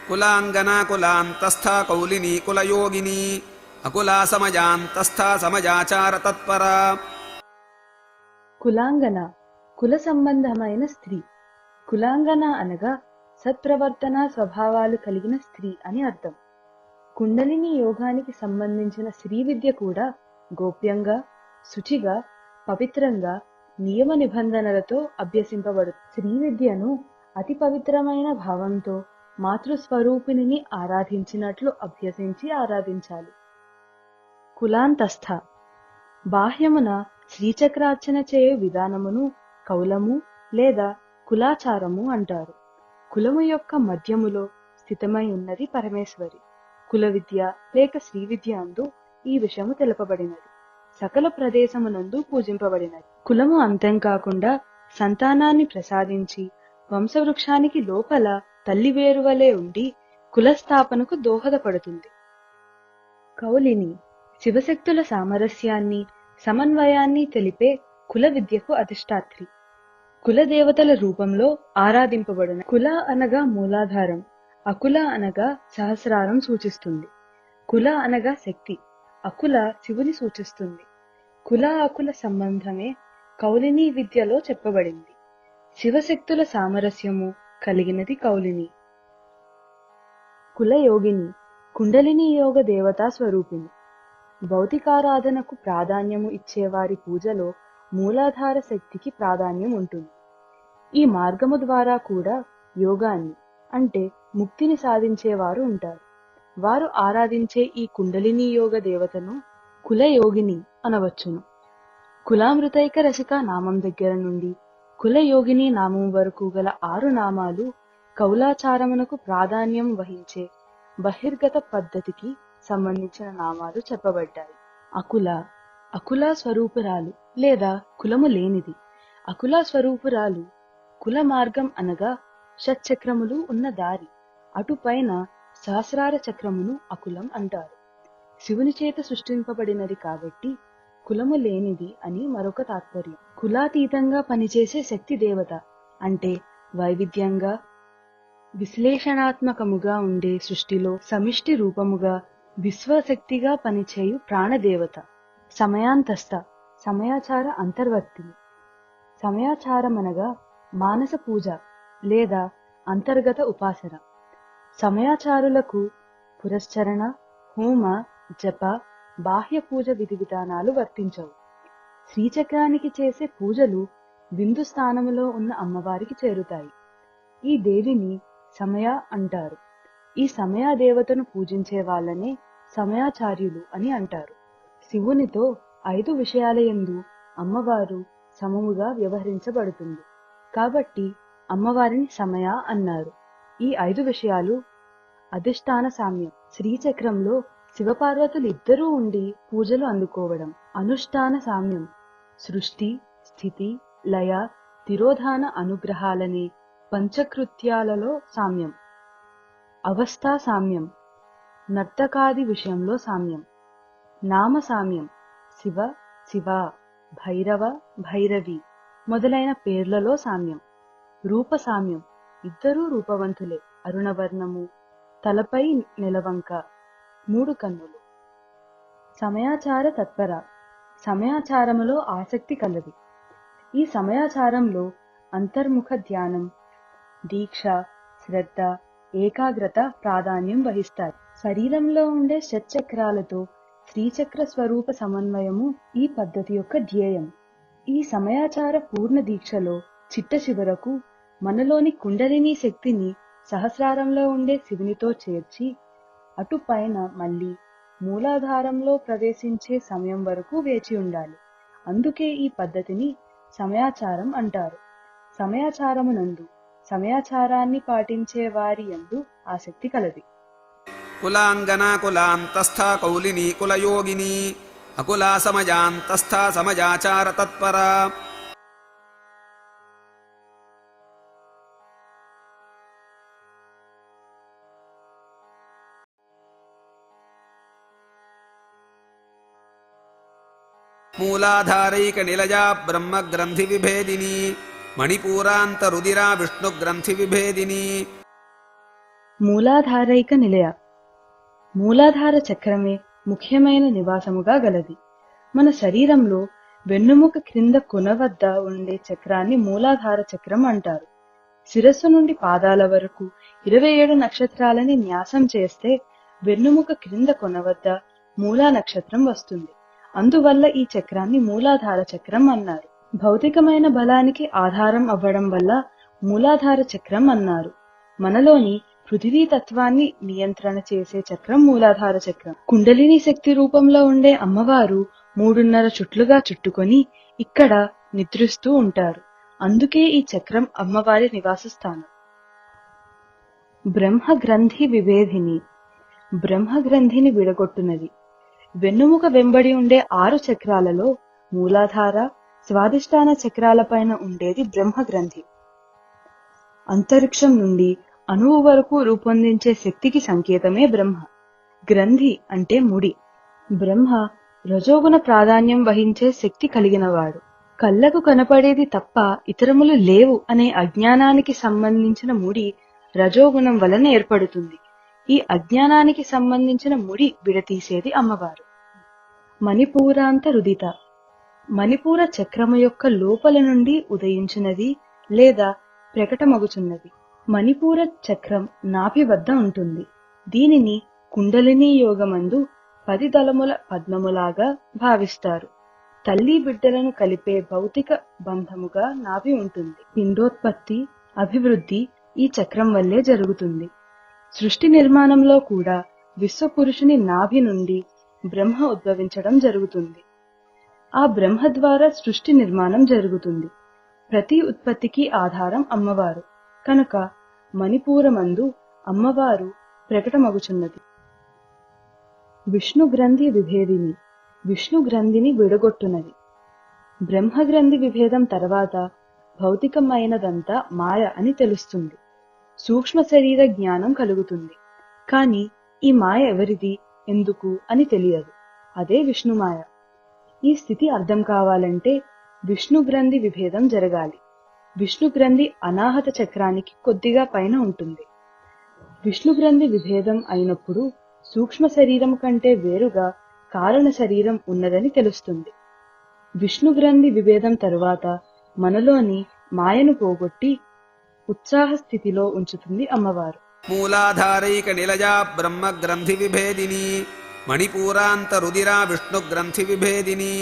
కులాంగనా కులాంతస్థా కౌలినీ కులయోగిని అకులా సమజాంతస్థా సమజాచార తత్పరా. కులాంగన కుల సంబంధమైన స్త్రీ. కులాంగన అనగా సత్ప్రవర్తన స్వభావాలు కలిగిన స్త్రీ అని అర్థం. కుండలిని యోగానికి సంబంధించిన స్త్రీ విద్య కూడా గోప్యంగా, శుచిగా, పవిత్రంగా, నియమ నిబంధనలతో అభ్యసింపబడు. స్త్రీ విద్యను అతి పవిత్రమైన భావంతో మాతృస్వరూపిణిని ఆరాధించినట్లు అభ్యసించి ఆరాధించాలి. కులాంతస్థ బాహ్యమున శ్రీచక్రార్చన చేయు విధానమును కౌలము లేదా కులాచారము అంటారు. కులము యొక్క మధ్యములో స్థితమై ఉన్నది పరమేశ్వరి. కుల విద్య లేక శ్రీ విద్య అందు ఈ విషయము తెలుపబడినది. సకల ప్రదేశమునందు పూజింపబడినది. కులము అంతం కాకుండా సంతానాన్ని ప్రసాదించి వంశవృక్షానికి లోపల తల్లి వేరువలే ఉండి కులస్థాపనకు దోహదపడుతుంది. కౌలిని శివశక్తుల సామరస్యాన్ని సమన్వయాన్ని తెలిపే కుల విద్యకు అధిష్టాత్రి. కుల దేవతల రూపంలో ఆరాధింపబడిన. కుల అనగా మూలాధారం, అకుల అనగా సహస్రారం సూచిస్తుంది. కుల అనగా శక్తి, అకుల శివుని సూచిస్తుంది. కుల అకుల సంబంధమే కౌలిని విద్యలో చెప్పబడింది. శివశక్తుల సామరస్యము కలిగినది కౌలిని. కులయోగిని కుండలిని యోగ దేవతా స్వరూపిణి. భౌతికారాధనకు ప్రాధాన్యము ఇచ్చేవారి పూజలో మూలాధార శక్తికి ప్రాధాన్యం ఉంటుంది. ఈ మార్గము ద్వారా కూడా యోగాన్ని అంటే ముక్తిని సాధించేవారు ఉంటారు. వారు ఆరాధించే ఈ కుండలిని యోగ దేవతను కులయోగిని అనవచ్చును. కులామృతైక రసిక నామం దగ్గర నుండి కులయోగిని నామం వరకు గల 6 నామాలు కౌలాచారమునకు ప్రాధాన్యం వహించే బహిర్గత పద్ధతికి సంబంధించిన నామాలు చెప్పబడ్డాయి. అకుల అకుల స్వరూపురాలు లేదా కులము లేనిది. అకుల స్వరూపురాలు కుల మార్గం అనగా షట్చక్రములు ఉన్న దారి. అటుపైన సహస్రార చక్రమును అకులం అంటారు. శివుని చేత సృష్టింపబడినది కాబట్టి కులము లేనిది అని మరొక తాత్పర్యం. కులాతీతంగా పనిచేసే శక్తి దేవత అంటే వైవిధ్యంగా విశ్లేషణాత్మకముగా ఉండే సృష్టిలో సమిష్టి రూపముగా విశ్వశక్తిగా పనిచేయు ప్రాణదేవత. సమయాంతస్థ సమయాచార అంతర్వర్తిని. సమయాచారమనగా మానస పూజ లేదా అంతర్గత ఉపాసన. సమయాచారులకు పురస్చరణ, హోమ, జప, బాహ్య పూజ విధి విధానాలు వర్తించవు. శ్రీచక్రానికి చేసే పూజలు బిందు స్థానములో ఉన్న అమ్మవారికి చేరుతాయి. ఈ దేవిని సమయ అంటారు. ఈ సమయ దేవతను పూజించే వాళ్ళనే సమయాచార్యులు అని అంటారు. శివునితో 5 విషయాలయందు అమ్మవారు సమముగా వ్యవహరించబడుతుంది కాబట్టి అమ్మవారిని సమయ అన్నారు. ఈ 5 విషయాలు అధిష్టాన సామ్యం, శ్రీచక్రంలో శివపార్వతులు ఇద్దరూ ఉండి పూజలు అందుకోవడం. అనుష్ఠాన సామ్యం, సృష్టి, స్థితి, లయ, తిరోధాన అనుగ్రహాలనే పంచకృత్యాలలో సామ్యం. అవస్థా సామ్యం, నర్తకాది విషయంలో సామ్యం. నామ సామ్యం, శివ, శివ, భైరవ, భైరవి మొదలైన పేర్లలో సామ్యం. రూప సామ్యం, ఇద్దరూ రూపవంతులే. అరుణవర్ణము, తలపై నెలవంక, 3 కన్నులు. సమయాచార తత్పర, సమయాచారములో ఆసక్తి కలది. ఈ సమయాచారంలో అంతర్ముఖ ధ్యానం, దీక్ష, శ్రద్ధ, ఏకాగ్రత ప్రాధాన్యం వహిస్తారు. శరీరంలో ఉండే షట్చక్రాలతో శ్రీచక్ర స్వరూప సమన్వయము ఈ పద్ధతి యొక్క ధ్యేయం. ఈ సమయాచార పూర్ణ దీక్షలో చిట్ట చివరకు మనలోని కుండలిని శక్తిని సహస్రారంలో ఉండే శివునితో చేర్చి అటుపైన మళ్ళీ మూలాధారంలో ప్రవేశించే సమయం వరకు వేచి ఉండాలి. అందుకే ఈ పద్ధతిని సమయాచారం అంటారు. సమయాచారమునందు సమయాచారాన్ని పాటించే వారి యందు ఆసక్తి కలది. కులాంగనా కులాంతస్థా కౌలినీ కులయోగిని అకులా సమజాంతస్థా సమజాచార తత్పరా. మూలాధారైక నిలజా బ్రహ్మ గ్రంథి విభేదిని మణిపూరాంత రుదిరా విష్ణు గ్రంథి విభేదిని. మూలాధారైక నిలయ. మూలాధార చక్రమే ముఖ్యమైన నివాసముగా గలది. మన శరీరంలో వెన్నుముక క్రింద కొన వద్ద ఉండే చక్రాన్ని మూలాధార చక్రం అంటారు. శిరస్సు నుండి పాదాల వరకు 27 నక్షత్రాలని న్యాసం చేస్తే వెన్నుముక క్రింద కొన వద్ద మూలా నక్షత్రం వస్తుంది. అందువల్ల ఈ చక్రాన్ని మూలాధార చక్రం అన్నారు. భౌతికమైన బలానికి ఆధారం అవ్వడం వల్ల మూలాధార చక్రం అన్నారు. మనలోని పృథివీ తత్వాన్ని నియంత్రణ చేసే చక్రం మూలాధార చక్రం. కుండలిని శక్తి రూపంలో ఉండే అమ్మవారు 3.5 చుట్లుగా చుట్టుకొని ఇక్కడ నిద్రిస్తూ ఉంటారు. అందుకే ఈ చక్రం అమ్మవారి నివాస స్థానం. బ్రహ్మ గ్రంథి విభేదిని. బ్రహ్మ గ్రంథిని విడగొట్టునది. వెన్నుముక వెంబడి ఉండే 6 చక్రాలలో మూలాధార, స్వాదిష్టాన చక్రాలపైన ఉండేది బ్రహ్మ గ్రంథి. అంతరిక్షం నుండి అణువు వరకు రూపొందించే శక్తికి సంకేతమే బ్రహ్మ. గ్రంథి అంటే ముడి. బ్రహ్మ రజోగుణ ప్రాధాన్యం వహించే శక్తి కలిగినవాడు. కళ్ళకు కనపడేది తప్ప ఇతరములు లేవు అనే అజ్ఞానానికి సంబంధించిన ముడి రజోగుణం వలన ఏర్పడుతుంది. ఈ అజ్ఞానానికి సంబంధించిన ముడి విడతీసేది అమ్మవారు. మణిపూరాంత రుదిత. మణిపూర చక్రము యొక్క లోపల నుండి ఉదయించినది లేదా ప్రకటమగుచున్నది. మణిపూర చక్రం నాభి వద్ద ఉంటుంది. దీనిని కుండలినీ యోగమందు 10 దళముల పద్మములాగా భావిస్తారు. తల్లి బిడ్డలను కలిపే భౌతిక బంధముగా నాభి ఉంటుంది. పిండోత్పత్తి, అభివృద్ధి ఈ చక్రం వల్లే జరుగుతుంది. సృష్టి నిర్మాణంలో కూడా విశ్వపురుషుని నాభి నుండి బ్రహ్మ ఉద్భవించడం జరుగుతుంది. ఆ బ్రహ్మ ద్వారా సృష్టి నిర్మాణం జరుగుతుంది. ప్రతి ఉత్పత్తికి ఆధారం అమ్మవారు కనుక మణిపూరమందు అమ్మవారు ప్రకటమగుచున్నది. విష్ణు గ్రంథి విభేదిని. విష్ణు గ్రంథిని విడగొట్టునది. బ్రహ్మ గ్రంథి విభేదం తర్వాత భౌతికమైనదంతా మాయ అని తెలుస్తుంది. సూక్ష్మ శరీర జ్ఞానం కలుగుతుంది. కాని ఈ మాయ ఎవరిది, ఎందుకు అని తెలియదు. అదే విష్ణుమాయ. ఈ స్థితి అర్థం కావాలంటే విష్ణు గ్రంథి విభేదం జరగాలి. విష్ణు గ్రంథి అనాహత చక్రానికి కొద్దిగా పైన ఉంటుంది. విష్ణు గ్రంథి విభేదం అయినప్పుడు సూక్ష్మ శరీరం కంటే వేరుగా కారణ శరీరం ఉన్నదని తెలుస్తుంది. విష్ణు గ్రంథి విభేదం తరువాత మనలోని మాయను పోగొట్టి ఉత్సాహ స్థితిలో ఉంచుతుంది అమ్మవారు. మూలాధారైక నిలయా బ్రహ్మ గ్రంథి విభేదిని. మణిపూరాంత రుదిరా విష్ణు గ్రంథి విభేదిని.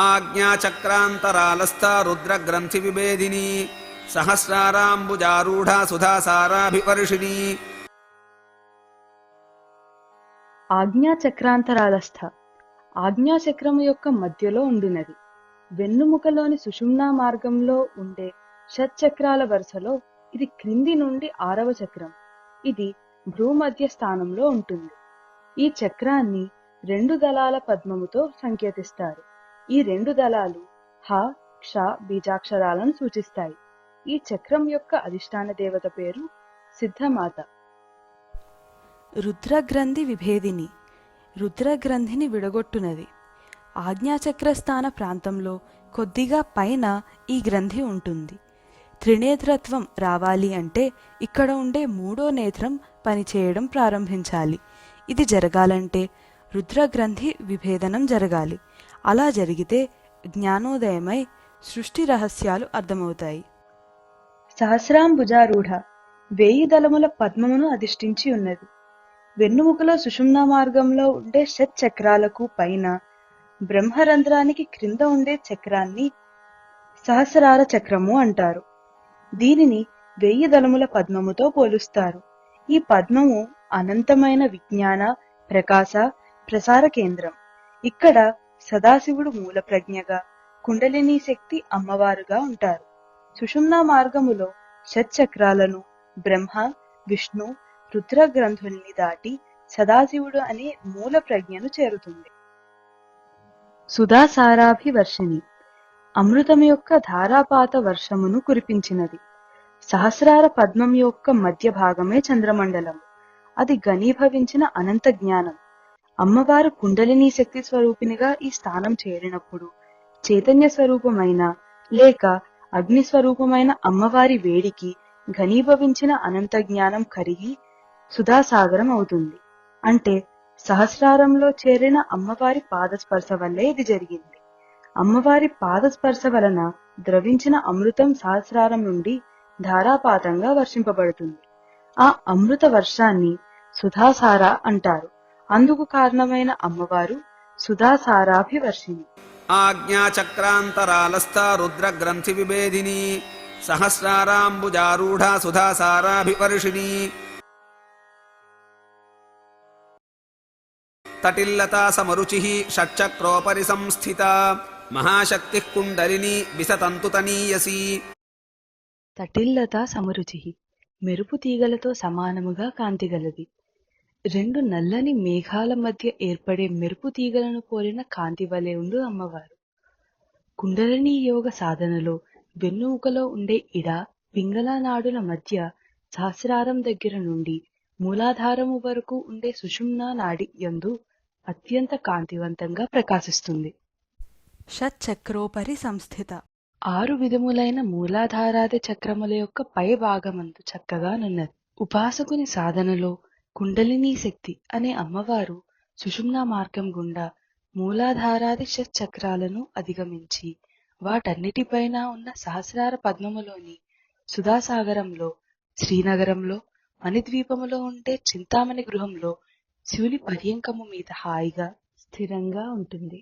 ఆజ్ఞాచక్రాంతరాలస్థా రుద్ర గ్రంథి విభేదిని. సహస్రారాంబుజారూఢా సుధాసారాభివర్షిణి. ఆజ్ఞాచక్రాంతరాలస్థ. ఆజ్ఞాచక్రము యొక్క మధ్యలో ఉండినది. వెన్నుముకలోని సుషుమ్నా మార్గంలో ఉండే షట్చక్రాల వరుసలో ఇది క్రింది నుండి 6వ చక్రం. ఇది భ్రూమధ్య స్థానంలో ఉంటుంది. ఈ చక్రాన్ని 2 దళాల పద్మముతో సంకేతిస్తారు. ఈ 2 దళాలు హ, క్ష బీజాక్షరాలను సూచిస్తాయి. ఈ చక్రం యొక్క అధిష్టాన దేవత పేరు సిద్ధమాత. రుద్రగ్రంథి విభేదిని. రుద్రగ్రంథిని విడగొట్టునది. ఆజ్ఞాచక్రస్థాన ప్రాంతంలో కొద్దిగా పైన ఈ గ్రంథి ఉంటుంది. త్రినేత్రత్వం రావాలి అంటే ఇక్కడ ఉండే 3వ నేత్రం పనిచేయడం ప్రారంభించాలి. ఇది జరగాలంటే రుద్రగ్రంథి విభేదనం జరగాలి. అలా జరిగితే జ్ఞానోదయమై సృష్టి రహస్యాలు అర్థమవుతాయి. సహస్రాంబుజారూఢ 1000 దళముల పద్మమును అధిష్ఠించి ఉన్నది. వెన్నుముకలో సుషుమ్నా మార్గంలో ఉండే షట్చక్రాలకు పైన బ్రహ్మరంధ్రానికి క్రింద ఉండే చక్రాన్ని సహస్రార చక్రము అంటారు. దీనిని 1000 దళముల పద్మముతో పోలుస్తారు. ఈ పద్మము అనంతమైన విజ్ఞాన, ప్రకాశ, ప్రసార కేంద్రం. ఇక్కడ సదాశివుడు మూల ప్రజ్ఞగా, కుండలిని శక్తి అమ్మవారుగా ఉంటారు. సుషుమ్నా మార్గములో షట్చక్రాలను బ్రహ్మ, విష్ణు, రుద్ర గ్రంథుల్ని దాటి సదాశివుడు అనే మూల ప్రజ్ఞను చేరుతుంది. సుధాసారాభివర్షిణి. అమృతం యొక్క ధారాపాత వర్షమును కురిపించినది. సహస్రార పద్మం యొక్క మధ్య భాగమే చంద్రమండలం. అది ఘనీభవించిన అనంత జ్ఞానం. అమ్మవారు కుండలిని శక్తి స్వరూపినిగా ఈ స్థానం చేరినప్పుడు చైతన్య స్వరూపమైన లేక అగ్ని స్వరూపమైన అమ్మవారి వేడికి ఘనీభవించిన అనంత జ్ఞానం కరిగి సుధాసాగరం అవుతుంది. అంటే సహస్రారంలో చేరిన అమ్మవారి పాదస్పర్శ వల్లే ఇది జరిగింది. అమ్మవారి పాదస్పర్శ వలన ద్రవించిన అమృతం సహస్రారం నుండి ధారాపాతంగా వర్షింపబడుతుంది. ఆ అమృత వర్షాన్ని సుధాసార అంటారు. అందుకు కారణమైన అమ్మవారు సుధాసారాభివర్షిణి. ఆజ్ఞాచక్రాంతరాలస్థ రుద్రగ్రంథి విభేదిని సహస్రారాంబుజారూఢా సుధాసారాభివర్షిణి. తటిల్లతా సమరుచి షట్చక్రోపరి సంస్థిత మహాశక్తి కుండలిని విసతంతుతనీయసి. తటిల్లత సమరుచి మెరుపు తీగలతో సమానముగా కాంతిగలది. రెండు నల్లని మేఘాల మధ్య ఏర్పడే మెరుపు తీగలను పోలిన కాంతి వలె ఉండు అమ్మవారు. కుండలిని యోగ సాధనలో వెన్నుముకలో ఉండే ఇడ పింగళ నాడుల మధ్య సహస్రారం దగ్గర నుండి మూలాధారము వరకు ఉండే సుషుమ్నా నాడి యందు అత్యంత కాంతివంతంగా ప్రకాశిస్తుంది. షట్చక్రోపరి సంస్థిత 6 విధములైన మూలాధారాది చక్రముల యొక్క పై భాగమందు చక్కగా నున్నది. ఉపాసకుని సాధనలో కుండలినీ శక్తి అనే అమ్మవారు సుషుమ్నా మార్గం గుండా మూలాధారాది షట్చక్రాలను అధిగమించి వాటన్నిటిపైన ఉన్న సహస్రార పద్మములోని సుధాసాగరంలో, శ్రీనగరంలో, మణిద్వీపములో ఉండే చింతామణి గృహంలో శివుని పర్యంకము మీద హాయిగా స్థిరంగా ఉంటుంది.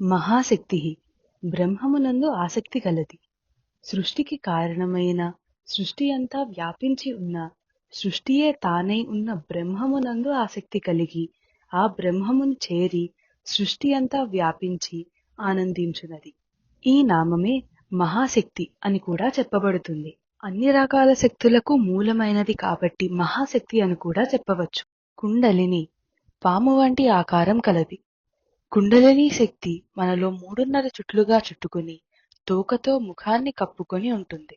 మహాశక్తి బ్రహ్మమునందు ఆసక్తి కలది. సృష్టికి కారణమైన, సృష్టి అంతా వ్యాపించి ఉన్న, సృష్టియే తానై ఉన్న బ్రహ్మమునందు ఆసక్తి కలిగి ఆ బ్రహ్మమును చేరి సృష్టి అంతా వ్యాపించి ఆనందించున్నది. ఈ నామమే మహాశక్తి అని కూడా చెప్పబడుతుంది. అన్ని రకాల శక్తులకు మూలమైనది కాబట్టి మహాశక్తి అని కూడా చెప్పవచ్చు. కుండలిని పాము వంటి ఆకారం కలది. కుండలిని శక్తి మనలో 3.5 చుట్లుగా చుట్టుకుని తోకతో ముఖాన్ని కప్పుకొని ఉంటుంది.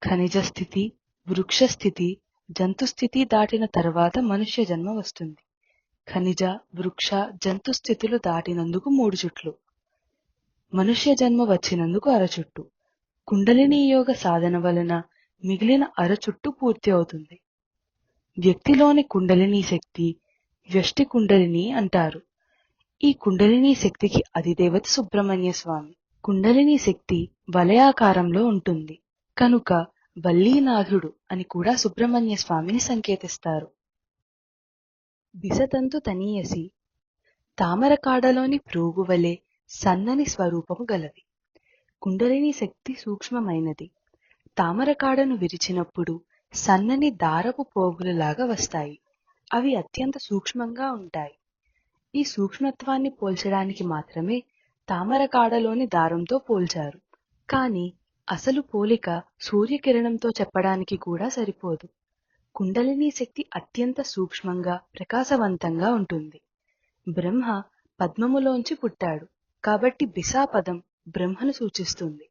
ఖనిజ స్థితి, వృక్ష స్థితి, జంతు స్థితి దాటిన తర్వాత మనుష్య జన్మ వస్తుంది. ఖనిజ, వృక్ష, జంతు స్థితులు దాటినందుకు 3 చుట్లు, మనుష్య జన్మ వచ్చినందుకు అరచుట్టు. కుండలిని యోగ సాధన వలన మిగిలిన అరచుట్టు పూర్తి అవుతుంది. వ్యక్తిలోని కుండలిని శక్తి వ్యష్టి కుండలిని అంటారు. ఈ కుండలిని శక్తికి అధిదేవత సుబ్రహ్మణ్య స్వామి. కుండలిని శక్తి వలయాకారంలో ఉంటుంది కనుక వల్లీనాథుడు అని కూడా సుబ్రహ్మణ్య స్వామిని సంకేతిస్తారు. బిసతంతు తనీయసి తామరకాడలోని ప్రోగు వలె సన్నని స్వరూపము గలది. కుండలిని శక్తి సూక్ష్మమైనది. తామరకాడను విరిచినప్పుడు సన్నని దారపు పోగులలాగా వస్తాయి. అవి అత్యంత సూక్ష్మంగా ఉంటాయి. ఈ సూక్ష్మత్వాన్ని పోల్చడానికి మాత్రమే తామరకాడలోని దారంతో పోల్చారు. కాని అసలు పోలిక సూర్యకిరణంతో చెప్పడానికి కూడా సరిపోదు. కుండలిని శక్తి అత్యంత సూక్ష్మంగా, ప్రకాశవంతంగా ఉంటుంది. బ్రహ్మ పద్మములోంచి పుట్టాడు కాబట్టి బిసాపదం బ్రహ్మను సూచిస్తుంది.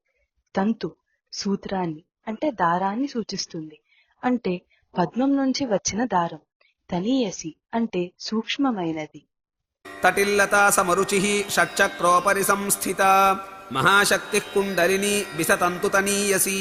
తంతు సూత్రాన్ని అంటే దారాన్ని సూచిస్తుంది. అంటే పద్మం నుంచి వచ్చిన దారం. తనీయసి అంటే సూక్ష్మమైనది. తటిల్లతా సమరుచి షట్చక్రోపరి సంస్థిత మహాశక్తి కుండలిని విసతంతుతనీయసి.